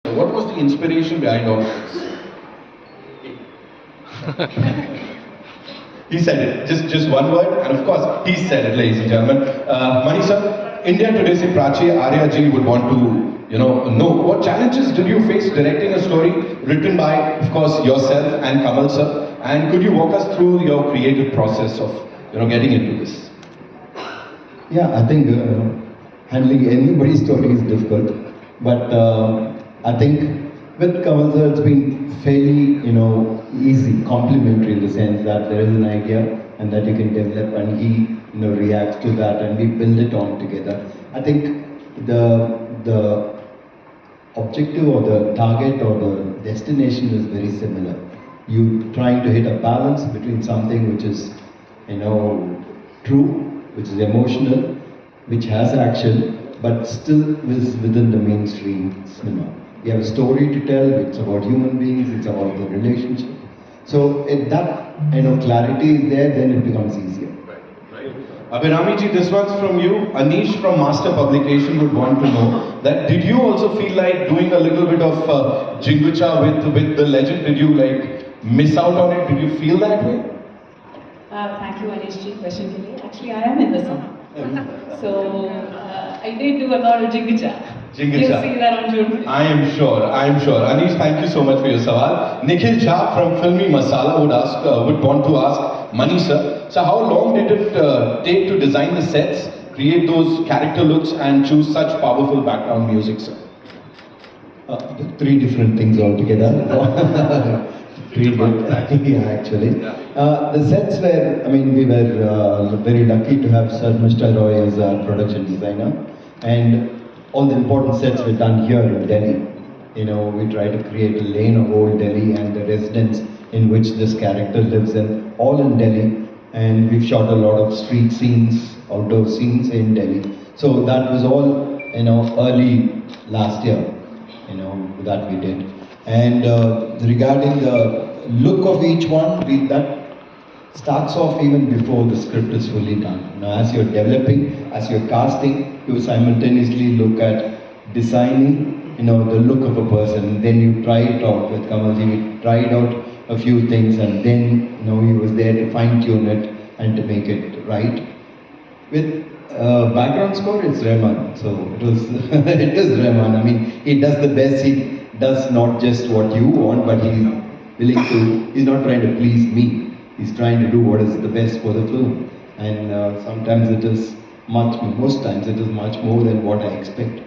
What was the inspiration behind all this? He said it, just one word, and of course, he said it, ladies and gentlemen. Mani sir, India Today se Prachi Arya ji would want to, know what challenges did you face directing a story written by, of course, yourself and Kamal sir, and could you walk us through your creative process of, getting into this? Yeah, I think handling anybody's story is difficult, but I think with Kamal sir, it's been fairly, easy, complimentary in the sense that there is an idea and that you can develop, and he, reacts to that, and we build it on together. I think the objective or the target or the destination is very similar. You trying to hit a balance between something which is, true, which is emotional, which has action, but still is within the mainstream cinema. You have a story to tell, it's about human beings, it's about the relationship. So if that clarity is there, then it becomes easier. Abhinami ji, this one's from you. Anish from Master Publication would want to know that did you also feel like doing a little bit of Jingucha with the legend? Did you miss out on it? Did you feel that way? Thank you, Anish ji, question ke liye. Actually, I am in the song. So, I did do a lot of Jingucha. Jingucha. You'll see that on June. I am sure. Anish, thank you so much for your sawal. Nikhil Jha from Filmy Masala would want to ask Mani sir, so how long did it take to design the sets, create those character looks and choose such powerful background music, sir? Three different things altogether. Three different, yeah, actually. The sets were, we were very lucky to have Sir Mr. Roy as our production designer, and all the important sets were done here in Delhi. We try to create a lane of old Delhi and the residence in which this character lives in, all in Delhi. And we've shot a lot of street scenes, outdoor scenes in Delhi. So that was all, early last year, that we did. And regarding the look of each one, that starts off even before the script is fully done. As you're developing, as you're casting, you simultaneously look at designing, the look of a person. Then you try it out with Kamalji. We tried out a few things, and then, he was there to fine-tune it and to make it right. With background score, it's Rahman. So it was, it is Rahman. He does the best. He does not just what you want, but he's willing to, he's not trying to please me. He's trying to do what is the best for the film. And sometimes it is most times it is much more than what I expect.